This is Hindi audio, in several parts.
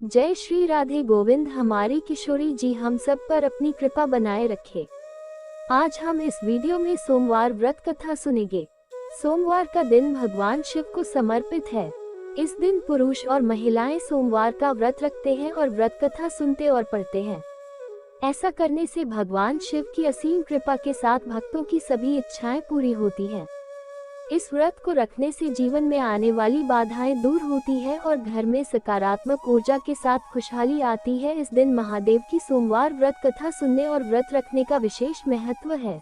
जय श्री राधे गोविंद। हमारी किशोरी जी हम सब पर अपनी कृपा बनाए रखे। आज हम इस वीडियो में सोमवार व्रत कथा सुनेंगे। सोमवार का दिन भगवान शिव को समर्पित है। इस दिन पुरुष और महिलाएं सोमवार का व्रत रखते हैं और व्रत कथा सुनते और पढ़ते हैं। ऐसा करने से भगवान शिव की असीम कृपा के साथ भक्तों की सभी इच्छाएं पूरी होती हैं। इस व्रत को रखने से जीवन में आने वाली बाधाएं दूर होती है और घर में सकारात्मक ऊर्जा के साथ खुशहाली आती है। इस दिन महादेव की सोमवार व्रत कथा सुनने और व्रत रखने का विशेष महत्व है।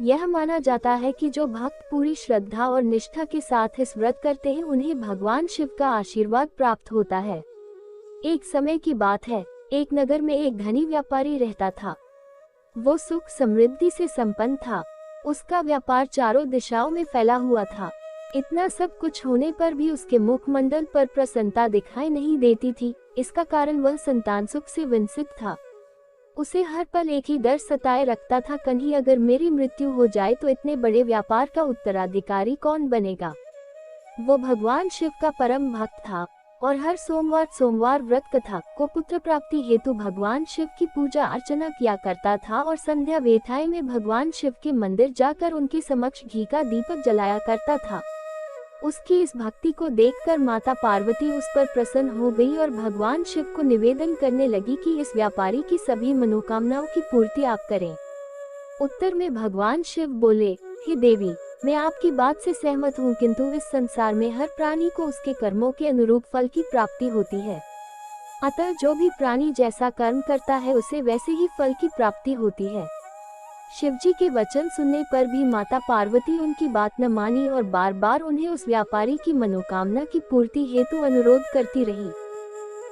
यह माना जाता है कि जो भक्त पूरी श्रद्धा और निष्ठा के साथ इस व्रत करते हैं उन्हें भगवान शिव का आशीर्वाद प्राप्त होता है। एक समय की बात है, एक नगर में एक धनी व्यापारी रहता था। वो सुख समृद्धि से संपन्न था। उसका व्यापार चारों दिशाओं में फैला हुआ था। इतना सब कुछ होने पर भी उसके मुखमंडल पर प्रसन्नता दिखाई नहीं देती थी। इसका कारण वह संतान सुख से वंचित था। उसे हर पल एक ही डर सताए रखता था, कहीं अगर मेरी मृत्यु हो जाए तो इतने बड़े व्यापार का उत्तराधिकारी कौन बनेगा। वो भगवान शिव का परम भक्त था और हर सोमवार व्रत कथा को पुत्र प्राप्ति हेतु भगवान शिव की पूजा अर्चना किया करता था और संध्या वेथाएं में भगवान शिव के मंदिर जाकर उनके समक्ष घी का दीपक जलाया करता था। उसकी इस भक्ति को देखकर माता पार्वती उस पर प्रसन्न हो गई और भगवान शिव को निवेदन करने लगी कि इस व्यापारी की सभी मनोकामनाओं की पूर्ति आप करें। उत्तर में भगवान शिव बोले, हे देवी, मैं आपकी बात से सहमत हूँ, किंतु इस संसार में हर प्राणी को उसके कर्मों के अनुरूप फल की प्राप्ति होती है। अतः जो भी प्राणी जैसा कर्म करता है उसे वैसे ही फल की प्राप्ति होती है। शिवजी के वचन सुनने पर भी माता पार्वती उनकी बात न मानी और बार बार उन्हें उस व्यापारी की मनोकामना की पूर्ति हेतु अनुरोध करती रही।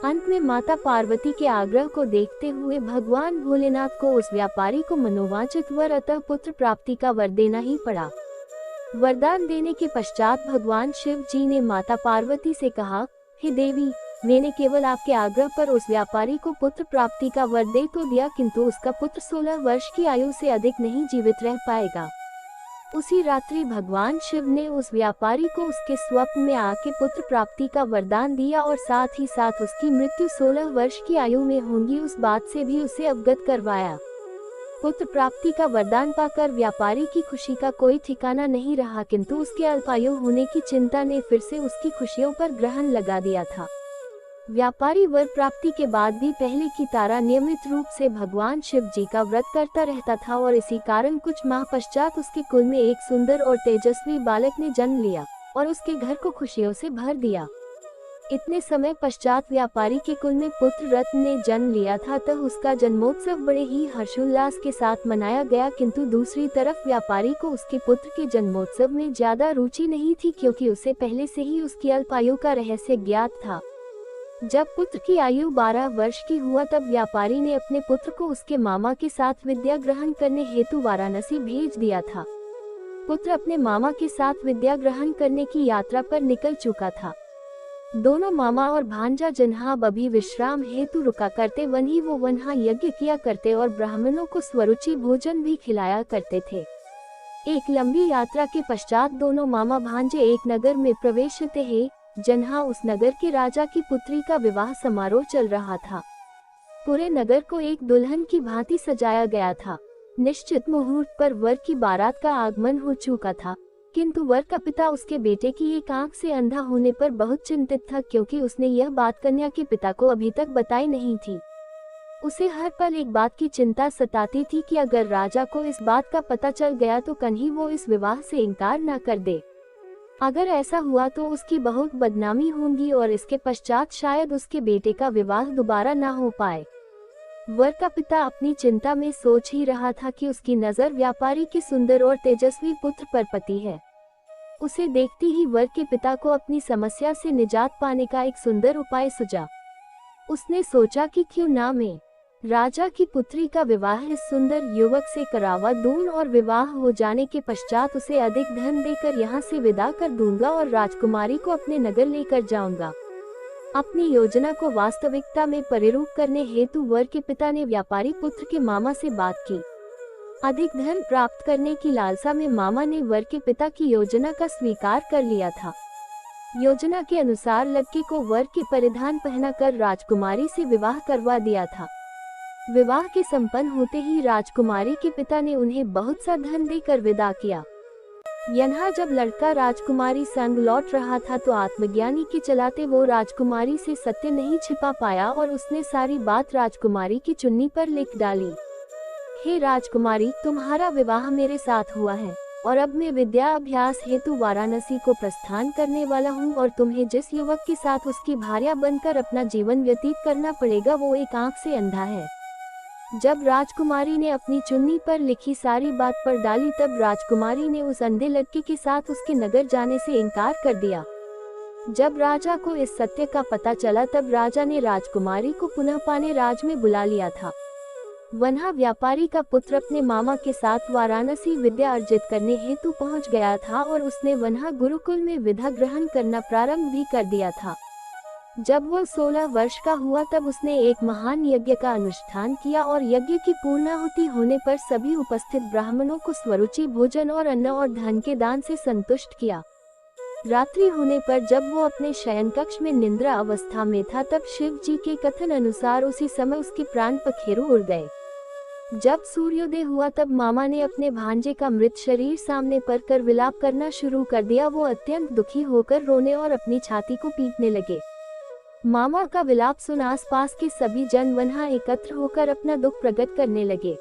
अंत में माता पार्वती के आग्रह को देखते हुए भगवान भोलेनाथ को उस व्यापारी को मनोवांछित वर अतः पुत्र प्राप्ति का वर देना ही पड़ा। वरदान देने के पश्चात भगवान शिव जी ने माता पार्वती से कहा, हे देवी, मैंने केवल आपके आग्रह पर उस व्यापारी को पुत्र प्राप्ति का वर दे तो दिया, किंतु उसका पुत्र 16 वर्ष की आयु से अधिक नहीं जीवित रह पाएगा। उसी रात्रि भगवान शिव ने उस व्यापारी को उसके स्वप्न में आके पुत्र प्राप्ति का वरदान दिया और साथ ही साथ उसकी मृत्यु 16 वर्ष की आयु में होगी उस बात से भी उसे अवगत करवाया। पुत्र प्राप्ति का वरदान पाकर व्यापारी की खुशी का कोई ठिकाना नहीं रहा, किंतु उसके अल्पायु होने की चिंता ने फिर से उसकी खुशियों पर ग्रहण लगा दिया था। व्यापारी वर प्राप्ति के बाद भी पहले की तरह नियमित रूप से भगवान शिव जी का व्रत करता रहता था और इसी कारण कुछ माह पश्चात उसके कुल में एक सुंदर और तेजस्वी बालक ने जन्म लिया और उसके घर को खुशियों से भर दिया। इतने समय पश्चात व्यापारी के कुल में पुत्र रत्न ने जन्म लिया था, तब उसका जन्मोत्सव बड़े ही हर्षोल्लास के साथ मनाया गया। किंतु दूसरी तरफ व्यापारी को उसके पुत्र के जन्मोत्सव में ज्यादा रुचि नहीं थी, क्योंकि उसे पहले से ही उसकी अल्पायु का रहस्य ज्ञात था। जब पुत्र की आयु 12 वर्ष की हुआ तब व्यापारी ने अपने पुत्र को उसके मामा के साथ विद्या ग्रहण करने हेतु वाराणसी भेज दिया था। पुत्र अपने मामा के साथ विद्या ग्रहण करने की यात्रा पर निकल चुका था। दोनों मामा और भांजा जन्हाब अभी विश्राम हेतु रुका करते, वहीं वो वहाँ यज्ञ किया करते और ब्राह्मणों को स्वरुचि भोजन भी खिलाया करते थे। एक लंबी यात्रा के पश्चात दोनों मामा भांजे एक नगर में प्रवेश करते हैं, जहाँ उस नगर के राजा की पुत्री का विवाह समारोह चल रहा था। पूरे नगर को एक दुल्हन की भांति सजाया गया था। निश्चित मुहूर्त पर वर की बारात का आगमन हो चुका था, किंतु वर का पिता उसके बेटे की एक आंख से अंधा होने पर बहुत चिंतित था, क्योंकि उसने यह बात कन्या के पिता को अभी तक बताई नहीं थी। उसे हर पल एक बात की चिंता सताती थी कि अगर राजा को इस बात का पता चल गया तो कहीं वो इस विवाह से इनकार न कर दे। अगर ऐसा हुआ तो उसकी बहुत बदनामी होगी और इसके पश्चात शायद उसके बेटे का विवाह दोबारा न हो पाए। वर का पिता अपनी चिंता में सोच ही रहा था कि उसकी नजर व्यापारी के सुंदर और तेजस्वी पुत्र पर पड़ी है। उसे देखते ही वर के पिता को अपनी समस्या से निजात पाने का एक सुंदर उपाय सूझा। उसने सोचा कि क्यों ना मैं राजा की पुत्री का विवाह इस सुंदर युवक से करावा दूं और विवाह हो जाने के पश्चात उसे अधिक धन देकर यहाँ से विदा कर दूंगा और राजकुमारी को अपने नगर लेकर जाऊंगा। अपनी योजना को वास्तविकता में परिरूप करने हेतु वर के पिता ने व्यापारी पुत्र के मामा से बात की। अधिक धन प्राप्त करने की लालसा में मामा ने वर के पिता की योजना का स्वीकार कर लिया था। योजना के अनुसार लड़की को वर के परिधान पहनाकर राजकुमारी से विवाह करवा दिया था। विवाह के संपन्न होते ही राजकुमारी के पिता ने उन्हें बहुत सा धन देकर विदा किया। यहाँ जब लड़का राजकुमारी संग लौट रहा था तो आत्मज्ञानी के चलाते वो राजकुमारी से सत्य नहीं छिपा पाया और उसने सारी बात राजकुमारी की चुन्नी पर लिख डाली। हे राजकुमारी, तुम्हारा विवाह मेरे साथ हुआ है और अब मैं विद्या अभ्यास हेतु वाराणसी को प्रस्थान करने वाला हूँ और तुम्हें जिस युवक के साथ उसकी भार्या बनकर अपना जीवन व्यतीत करना पड़ेगा वो एक आंख से अंधा है। जब राजकुमारी ने अपनी चुन्नी पर लिखी सारी बात पढ़ डाली तब राजकुमारी ने उस अंधे लड़के के साथ उसके नगर जाने से इनकार कर दिया। जब राजा को इस सत्य का पता चला तब राजा ने राजकुमारी को पुनः पाने राज में बुला लिया था। वन्हा व्यापारी का पुत्र अपने मामा के साथ वाराणसी विद्या अर्जित करने हेतु पहुंच गया था और उसने वन्हा गुरुकुल में विद्या ग्रहण करना प्रारंभ भी कर दिया था। जब वह 16 वर्ष का हुआ तब उसने एक महान यज्ञ का अनुष्ठान किया और यज्ञ की पूर्णाहुति होने पर सभी उपस्थित ब्राह्मणों को स्वरुचि भोजन और अन्न और धन के दान से संतुष्ट किया। रात्रि होने पर जब वो अपने शयन कक्ष में निद्रा अवस्था में था तब शिव जी के कथन अनुसार उसी समय उसके प्राण पखेरु उड़ गए। जब सूर्योदय हुआ तब मामा ने अपने भांजे का मृत शरीर सामने पर कर विलाप करना शुरू कर दिया। वो अत्यंत दुखी होकर रोने और अपनी छाती को पीटने लगे। मामा का विलाप सुन आसपास के सभी जन वहाँ एकत्र होकर अपना दुख प्रकट करने लगे।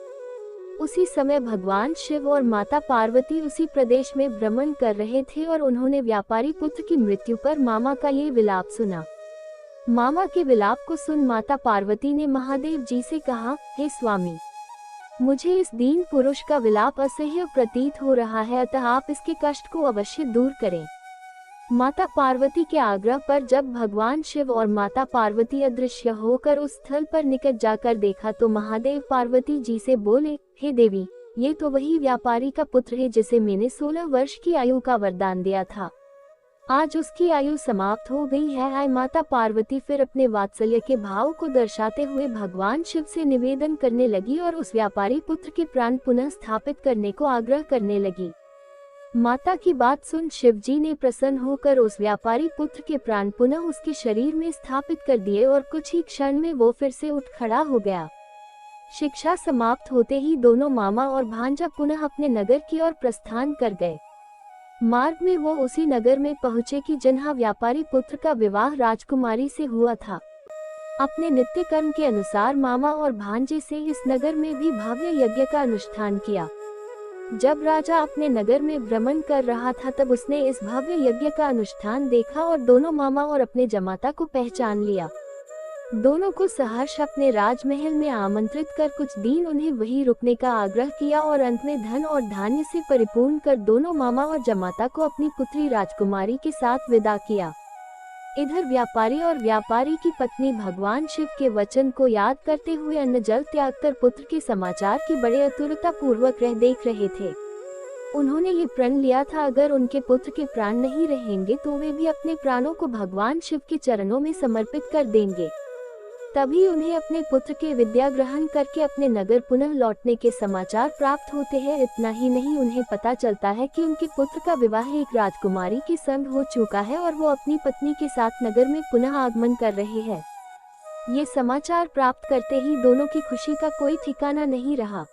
उसी समय भगवान शिव और माता पार्वती उसी प्रदेश में भ्रमण कर रहे थे और उन्होंने व्यापारी पुत्र की मृत्यु पर मामा का ये विलाप सुना। मामा के विलाप को सुन माता पार्वती ने महादेव जी से कहा, हे स्वामी, मुझे इस दीन पुरुष का विलाप असह्य प्रतीत हो रहा है, अतः आप इसके कष्ट को अवश्य दूर करें। माता पार्वती के आग्रह पर जब भगवान शिव और माता पार्वती अदृश्य होकर उस स्थल पर निकट जाकर देखा तो महादेव पार्वती जी से बोले, हे देवी, ये तो वही व्यापारी का पुत्र है जिसे मैंने 16 वर्ष की आयु का वरदान दिया था। आज उसकी आयु समाप्त हो गई है। आय माता पार्वती फिर अपने वात्सल्य के भाव को दर्शाते हुए भगवान शिव से निवेदन करने लगी और उस व्यापारी पुत्र के प्राण पुनः स्थापित करने को आग्रह करने लगी। माता की बात सुन शिव जी ने प्रसन्न होकर उस व्यापारी पुत्र के प्राण पुनः उसके शरीर में स्थापित कर दिए और कुछ ही क्षण में वो फिर से उठ खड़ा हो गया। शिक्षा समाप्त होते ही दोनों मामा और भांजा पुनः अपने नगर की ओर प्रस्थान कर गए। मार्ग में वो उसी नगर में पहुँचे कि जहाँ व्यापारी पुत्र का विवाह राजकुमारी से हुआ था। अपने नित्य कर्म के अनुसार मामा और भांजे से इस नगर में भी भव्य यज्ञ का अनुष्ठान किया। जब राजा अपने नगर में भ्रमण कर रहा था तब उसने इस भव्य यज्ञ का अनुष्ठान देखा और दोनों मामा और अपने जमाता को पहचान लिया। दोनों को सहर्ष अपने राजमहल में आमंत्रित कर कुछ दिन उन्हें वहीं रुकने का आग्रह किया और अंत में धन और धान्य से परिपूर्ण कर दोनों मामा और जमाता को अपनी पुत्री राजकुमारी के साथ विदा किया। इधर व्यापारी और व्यापारी की पत्नी भगवान शिव के वचन को याद करते हुए अन्न जल त्याग कर पुत्र के समाचार की बड़े आतुरता पूर्वक देख रहे थे। उन्होंने ये प्रण लिया था अगर उनके पुत्र के प्राण नहीं रहेंगे तो वे भी अपने प्राणों को भगवान शिव के चरणों में समर्पित कर देंगे। तभी उन्हें अपने पुत्र के विद्या ग्रहण करके अपने नगर पुनः लौटने के समाचार प्राप्त होते हैं। इतना ही नहीं, उन्हें पता चलता है कि उनके पुत्र का विवाह एक राजकुमारी के संग हो चुका है और वो अपनी पत्नी के साथ नगर में पुनः आगमन कर रहे हैं। ये समाचार प्राप्त करते ही दोनों की खुशी का कोई ठिकाना नहीं रहा।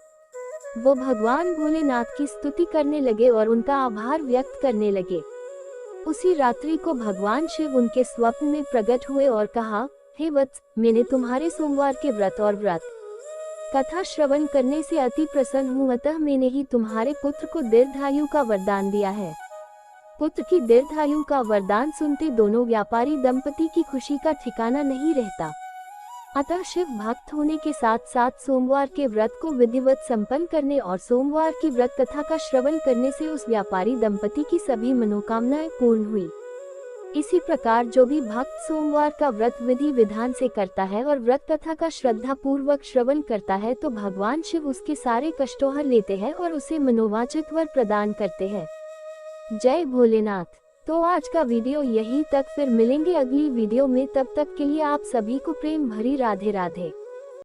वो भगवान भोलेनाथ की स्तुति करने लगे और उनका आभार व्यक्त करने लगे। उसी रात्रि को भगवान शिव उनके स्वप्न में प्रकट हुए और कहा, हे वत्स, मैंने तुम्हारे सोमवार के व्रत और व्रत कथा श्रवण करने से अति प्रसन्न हूँ, अतः मैंने ही तुम्हारे पुत्र को दीर्घायु का वरदान दिया है। पुत्र की दीर्घायु का वरदान सुनते दोनों व्यापारी दंपति की खुशी का ठिकाना नहीं रहता। अतः शिव भक्त होने के साथ साथ सोमवार के व्रत को विधिवत संपन्न करने और सोमवार की व्रत कथा का श्रवण करने से उस व्यापारी दंपति की सभी मनोकामनाएं पूर्ण हुई। इसी प्रकार जो भी भक्त सोमवार का व्रत विधि विधान से करता है और व्रत कथा का श्रद्धा पूर्वक श्रवण करता है तो भगवान शिव उसके सारे कष्टों हर लेते हैं और उसे मनोवांछित वर प्रदान करते हैं। जय भोलेनाथ। तो आज का वीडियो यहीं तक, फिर मिलेंगे अगली वीडियो में। तब तक के लिए आप सभी को प्रेम भरी राधे राधे।